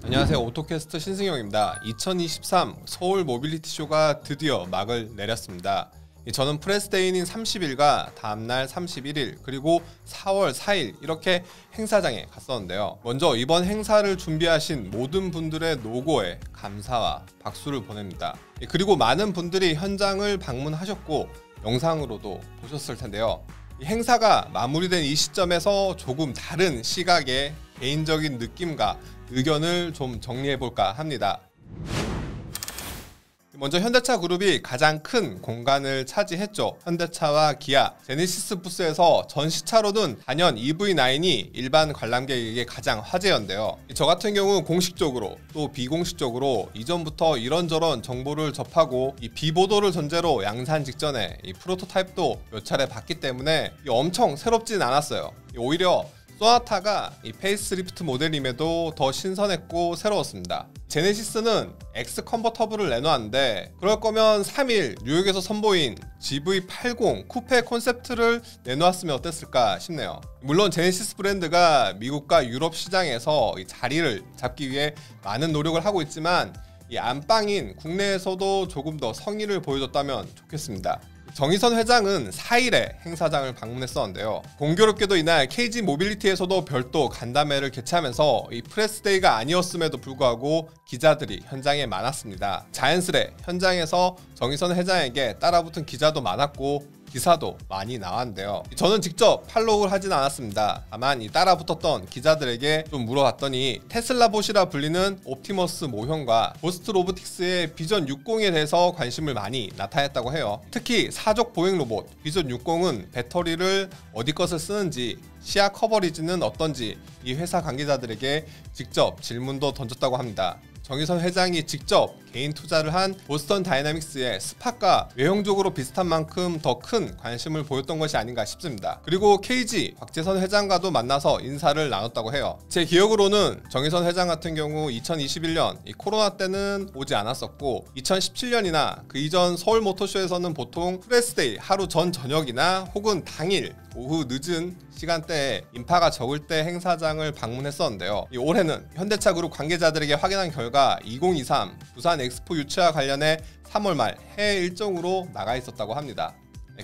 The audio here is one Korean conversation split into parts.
안녕하세요. 오토캐스트 신승용입니다. 2023 서울 모빌리티 쇼가 드디어 막을 내렸습니다. 저는 프레스데이인 30일과 다음날 31일 그리고 4월 4일 이렇게 행사장에 갔었는데요. 먼저 이번 행사를 준비하신 모든 분들의 노고에 감사와 박수를 보냅니다. 그리고 많은 분들이 현장을 방문하셨고 영상으로도 보셨을 텐데요. 이 행사가 마무리된 이 시점에서 조금 다른 시각의 개인적인 느낌과 의견을 좀 정리해볼까 합니다. 먼저 현대차 그룹이 가장 큰 공간을 차지했죠. 현대차와 기아, 제네시스 부스에서 전시차로는 단연 EV9이 일반 관람객에게 가장 화제였는데요. 저 같은 경우 공식적으로 또 비공식적으로 이전부터 이런저런 정보를 접하고 이 비보도를 전제로 양산 직전에 이 프로토타입도 몇 차례 봤기 때문에 엄청 새롭진 않았어요. 오히려 소나타가 이 페이스리프트 모델임에도 더 신선했고 새로웠습니다. 제네시스는 X 컨버터블을 내놓았는데 그럴 거면 3일 뉴욕에서 선보인 GV80 쿠페 콘셉트를 내놓았으면 어땠을까 싶네요. 물론 제네시스 브랜드가 미국과 유럽 시장에서 이 자리를 잡기 위해 많은 노력을 하고 있지만 이 안방인 국내에서도 조금 더 성의를 보여줬다면 좋겠습니다. 정의선 회장은 4일에 행사장을 방문했었는데요. 공교롭게도 이날 KG 모빌리티에서도 별도 간담회를 개최하면서 이 프레스데이가 아니었음에도 불구하고 기자들이 현장에 많았습니다. 자연스레 현장에서 정의선 회장에게 따라붙은 기자도 많았고 기사도 많이 나왔는데요. 저는 직접 팔로우를 하진 않았습니다. 다만 이 따라붙었던 기자들에게 좀 물어봤더니 테슬라봇이라 불리는 옵티머스 모형과 고스트 로보틱스의 비전 60에 대해서 관심을 많이 나타냈다고 해요. 특히 사족 보행 로봇 비전 60은 배터리를 어디 것을 쓰는지 시야 커버리지는 어떤지 이 회사 관계자들에게 직접 질문도 던졌다고 합니다. 정의선 회장이 직접 개인 투자를 한 보스턴 다이나믹스의 스팟과 외형적으로 비슷한 만큼 더 큰 관심을 보였던 것이 아닌가 싶습니다. 그리고 KG 곽재선 회장과도 만나서 인사를 나눴다고 해요. 제 기억으로는 정의선 회장 같은 경우 2021년 이 코로나 때는 오지 않았었고 2017년이나 그 이전 서울 모터쇼에서는 보통 프레스데이 하루 전 저녁이나 혹은 당일 오후 늦은 시간대에 인파가 적을 때 행사장을 방문했었는데요. 올해는 현대차 그룹 관계자들에게 확인한 결과 2023 부산 엑스포 유치와 관련해 3월 말 해외 일정으로 나가 있었다고 합니다.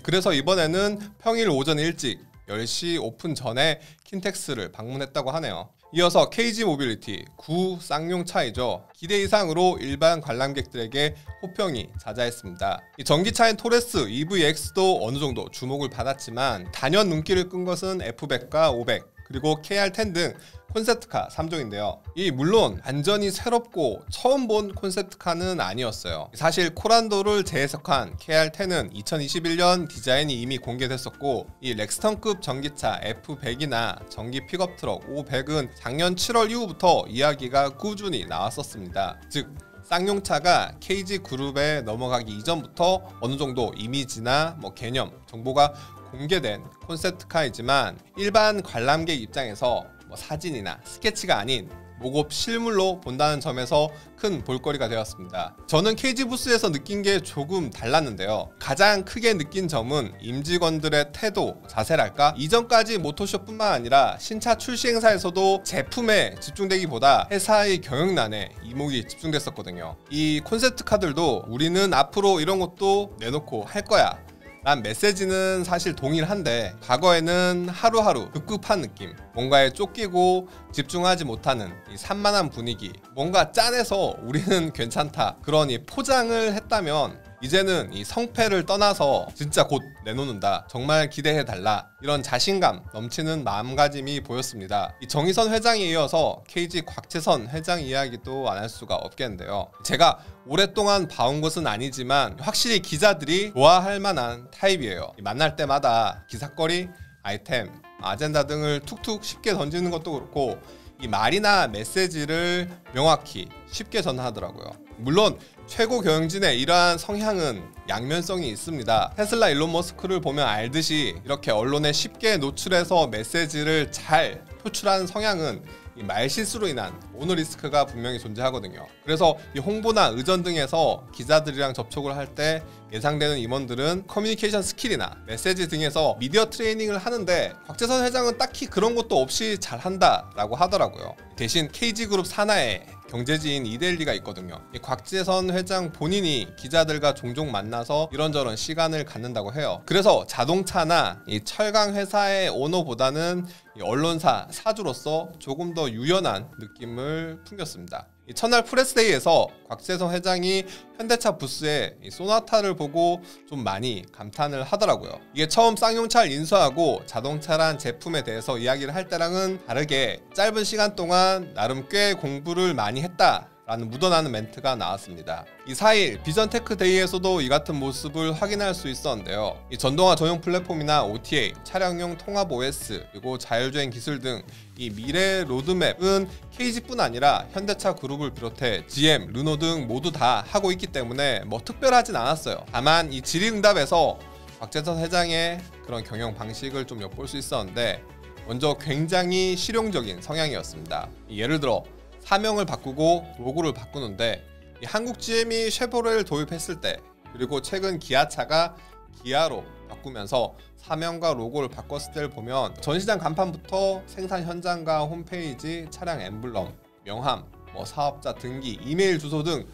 그래서 이번에는 평일 오전 일찍 10시 오픈 전에 킨텍스를 방문했다고 하네요. 이어서 KG 모빌리티 구 쌍용차이죠. 기대 이상으로 일반 관람객들에게 호평이 자자했습니다. 이 전기차인 토레스 EVX도 어느 정도 주목을 받았지만 단연 눈길을 끈 것은 F100과 500 그리고 KR10 등 콘셉트카 3종인데요. 이 물론 완전히 새롭고 처음 본 콘셉트카는 아니었어요. 사실 코란도를 재해석한 KR10은 2021년 디자인이 이미 공개됐었고 이 렉스턴급 전기차 F100이나 전기 픽업 트럭 500은 작년 7월 이후부터 이야기가 꾸준히 나왔었습니다. 즉 쌍용차가 KG 그룹에 넘어가기 이전부터 어느 정도 이미지나 개념, 정보가 공개된 콘셉트카이지만 일반 관람객 입장에서 사진이나 스케치가 아닌 목업 실물로 본다는 점에서 큰 볼거리가 되었습니다. 저는 KG 부스에서 느낀 게 조금 달랐는데요. 가장 크게 느낀 점은 임직원들의 태도, 자세랄까? 이전까지 모토쇼뿐만 아니라 신차 출시 행사에서도 제품에 집중되기보다 회사의 경영난에 이목이 집중됐었거든요. 이 콘셉트카들도 우리는 앞으로 이런 것도 내놓고 할 거야 란 메시지는 사실 동일한데 과거에는 하루하루 급급한 느낌, 뭔가에 쫓기고 집중하지 못하는 이 산만한 분위기, 뭔가 짠해서 우리는 괜찮다 그런 이 포장을 했다면 이제는 이 성패를 떠나서 진짜 곧 내놓는다, 정말 기대해달라 이런 자신감 넘치는 마음가짐이 보였습니다. 이 정의선 회장에 이어서 KG 곽재선 회장 이야기도 안 할 수가 없겠는데요. 제가 오랫동안 봐온 것은 아니지만 확실히 기자들이 좋아할 만한 타입이에요. 만날 때마다 기사거리, 아이템, 아젠다 등을 툭툭 쉽게 던지는 것도 그렇고 이 말이나 메시지를 명확히 쉽게 전하더라고요. 물론 최고 경영진의 이러한 성향은 양면성이 있습니다. 테슬라 일론 머스크를 보면 알듯이 이렇게 언론에 쉽게 노출해서 메시지를 잘 표출하는 성향은 이 말실수로 인한 오너 리스크가 분명히 존재하거든요. 그래서 이 홍보나 의전 등에서 기자들이랑 접촉을 할 때 예상되는 임원들은 커뮤니케이션 스킬이나 메시지 등에서 미디어 트레이닝을 하는데 곽재선 회장은 딱히 그런 것도 없이 잘한다라고 하더라고요. 대신 KG그룹 산하에 경제지인 이데일리가 있거든요. 이 곽재선 회장 본인이 기자들과 종종 만나서 이런저런 시간을 갖는다고 해요. 그래서 자동차나 이 철강 회사의 오너보다는 이 언론사 사주로서 조금 더 유연한 느낌을 풍겼습니다. 이 첫날 프레스데이에서 곽재선 회장이 현대차 부스에 이 소나타를 보고 좀 많이 감탄을 하더라고요. 이게 처음 쌍용차를 인수하고 자동차란 제품에 대해서 이야기를 할 때랑은 다르게 짧은 시간 동안 나름 꽤 공부를 많이 했다 라는 묻어나는 멘트가 나왔습니다. 이 4일 비전테크데이에서도 이 같은 모습을 확인할 수 있었는데요. 이 전동화 전용 플랫폼이나 OTA, 차량용 통합 OS, 그리고 자율주행 기술 등 이 미래 로드맵은 KG뿐 아니라 현대차 그룹을 비롯해 GM, 르노 등 모두 다 하고 있기 때문에 뭐 특별하진 않았어요. 다만 이 질의응답에서 곽재선 회장의 그런 경영 방식을 좀 엿볼 수 있었는데 먼저 굉장히 실용적인 성향이었습니다. 예를 들어 사명을 바꾸고 로고를 바꾸는데 이 한국 GM이 쉐보레를 도입했을 때, 그리고 최근 기아차가 기아로 바꾸면서 사명과 로고를 바꿨을 때를 보면 전시장 간판부터 생산 현장과 홈페이지, 차량 엠블럼, 명함, 사업자 등기, 이메일 주소 등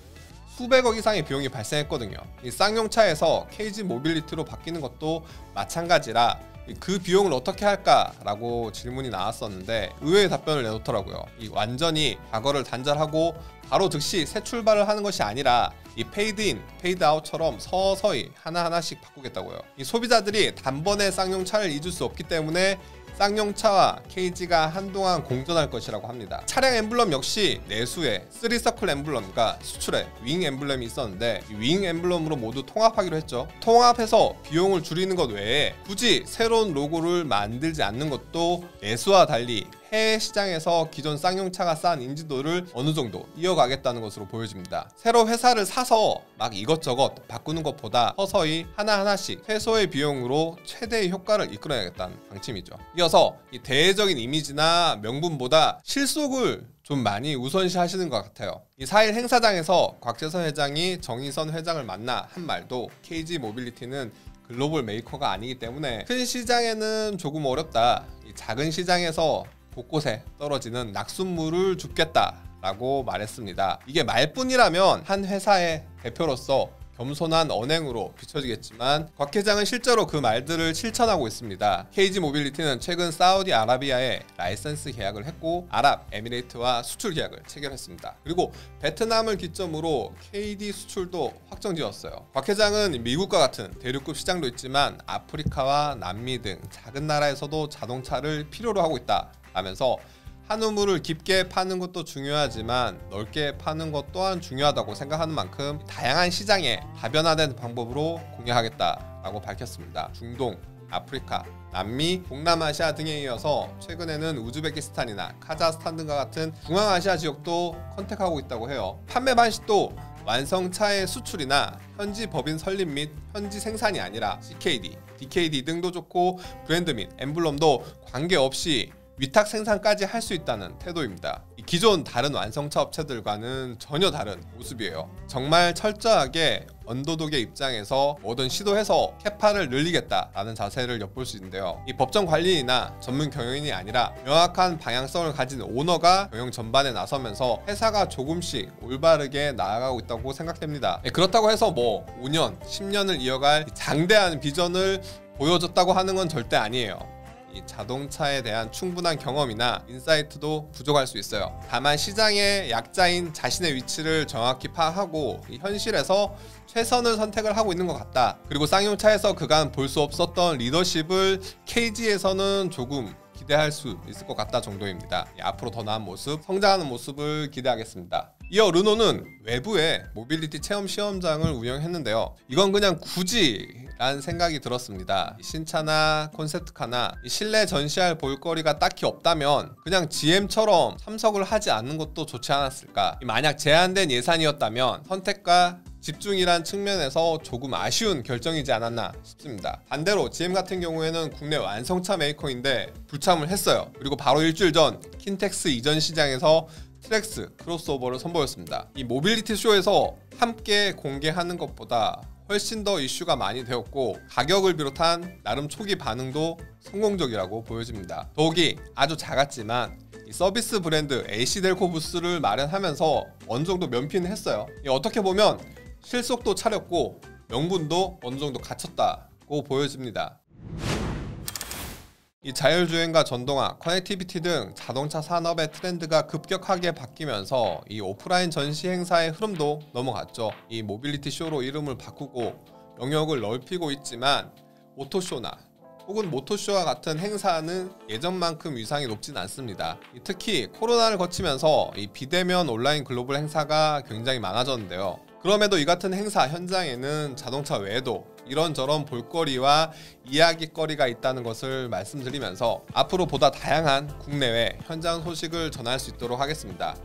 수백억 이상의 비용이 발생했거든요. 이 쌍용차에서 KG 모빌리티로 바뀌는 것도 마찬가지라 그 비용을 어떻게 할까라고 질문이 나왔었는데 의외의 답변을 내놓더라고요. 이 완전히 과거를 단절하고 바로 즉시 새 출발을 하는 것이 아니라 이 페이드인, 페이드아웃처럼 서서히 하나하나씩 바꾸겠다고요. 이 소비자들이 단번에 쌍용차를 잊을 수 없기 때문에 쌍용차와 KG가 한동안 공존할 것이라고 합니다. 차량 엠블럼 역시 내수에 3서클 엠블럼과 수출에 윙 엠블럼이 있었는데 이 윙 엠블럼으로 모두 통합하기로 했죠. 통합해서 비용을 줄이는 것 외에 굳이 새로운 로고를 만들지 않는 것도 내수와 달리 해외 시장에서 기존 쌍용차가 쌓은 인지도를 어느 정도 이어가겠다는 것으로 보여집니다. 새로 회사를 사서 막 이것저것 바꾸는 것보다 서서히 하나하나씩 최소의 비용으로 최대의 효과를 이끌어내겠다는 방침이죠. 이어서 이 대외적인 이미지나 명분보다 실속을 좀 많이 우선시 하시는 것 같아요. 이 4일 행사장에서 곽재선 회장이 정의선 회장을 만나 한 말도 KG 모빌리티는 글로벌 메이커가 아니기 때문에 큰 시장에는 조금 어렵다. 이 작은 시장에서 곳곳에 떨어지는 낙숫물을 줍겠다라고 말했습니다. 이게 말뿐이라면 한 회사의 대표로서 겸손한 언행으로 비춰지겠지만 곽 회장은 실제로 그 말들을 실천하고 있습니다. KG 모빌리티는 최근 사우디아라비아에 라이센스 계약을 했고 아랍에미레이트와 수출 계약을 체결했습니다. 그리고 베트남을 기점으로 KD 수출도 확정지었어요. 곽 회장은 미국과 같은 대륙급 시장도 있지만 아프리카와 남미 등 작은 나라에서도 자동차를 필요로 하고 있다 라면서 한 우물을 깊게 파는 것도 중요하지만 넓게 파는 것 또한 중요하다고 생각하는 만큼 다양한 시장에 다변화된 방법으로 공략하겠다라고 밝혔습니다. 중동, 아프리카, 남미, 동남아시아 등에 이어서 최근에는 우즈베키스탄이나 카자흐스탄 등과 같은 중앙아시아 지역도 컨택하고 있다고 해요. 판매 방식도 완성차의 수출이나 현지 법인 설립 및 현지 생산이 아니라 CKD, DKD 등도 좋고 브랜드 및 엠블럼도 관계없이 위탁 생산까지 할 수 있다는 태도입니다. 기존 다른 완성차 업체들과는 전혀 다른 모습이에요. 정말 철저하게 언더독의 입장에서 뭐든 시도해서 캐파를 늘리겠다라는 자세를 엿볼 수 있는데요. 이 법정 관리인이나 전문 경영인이 아니라 명확한 방향성을 가진 오너가 경영 전반에 나서면서 회사가 조금씩 올바르게 나아가고 있다고 생각됩니다. 그렇다고 해서 5년, 10년을 이어갈 장대한 비전을 보여줬다고 하는 건 절대 아니에요. 이 자동차에 대한 충분한 경험이나 인사이트도 부족할 수 있어요. 다만 시장의 약자인 자신의 위치를 정확히 파악하고 이 현실에서 최선을 선택을 하고 있는 것 같다. 그리고 쌍용차에서 그간 볼 수 없었던 리더십을 KG에서는 조금 기대할 수 있을 것 같다 정도입니다. 앞으로 더 나은 모습, 성장하는 모습을 기대하겠습니다. 이어 르노는 외부에 모빌리티 체험 시험장을 운영했는데요. 이건 그냥 굳이 라는 생각이 들었습니다. 신차나 콘셉트카나 실내 전시할 볼거리가 딱히 없다면 그냥 GM처럼 참석을 하지 않는 것도 좋지 않았을까. 만약 제한된 예산이었다면 선택과 집중이란 측면에서 조금 아쉬운 결정이지 않았나 싶습니다. 반대로 GM 같은 경우에는 국내 완성차 메이커인데 불참을 했어요. 그리고 바로 일주일 전 킨텍스 이전 시장에서 트랙스 크로스오버를 선보였습니다. 이 모빌리티 쇼에서 함께 공개하는 것보다 훨씬 더 이슈가 많이 되었고 가격을 비롯한 나름 초기 반응도 성공적이라고 보여집니다. 더욱이 아주 작았지만 이 서비스 브랜드 AC델코 부스를 마련하면서 어느 정도 면피는 했어요. 어떻게 보면 실속도 차렸고 명분도 어느 정도 갖췄다고 보여집니다. 이 자율주행과 전동화, 커넥티비티 등 자동차 산업의 트렌드가 급격하게 바뀌면서 이 오프라인 전시 행사의 흐름도 넘어갔죠. 이 모빌리티 쇼로 이름을 바꾸고 영역을 넓히고 있지만 오토쇼나 혹은 모토쇼와 같은 행사는 예전만큼 위상이 높진 않습니다. 특히 코로나를 거치면서 이 비대면 온라인 글로벌 행사가 굉장히 많아졌는데요. 그럼에도 이 같은 행사 현장에는 자동차 외에도 이런저런 볼거리와 이야기거리가 있다는 것을 말씀드리면서 앞으로 보다 다양한 국내외 현장 소식을 전할 수 있도록 하겠습니다.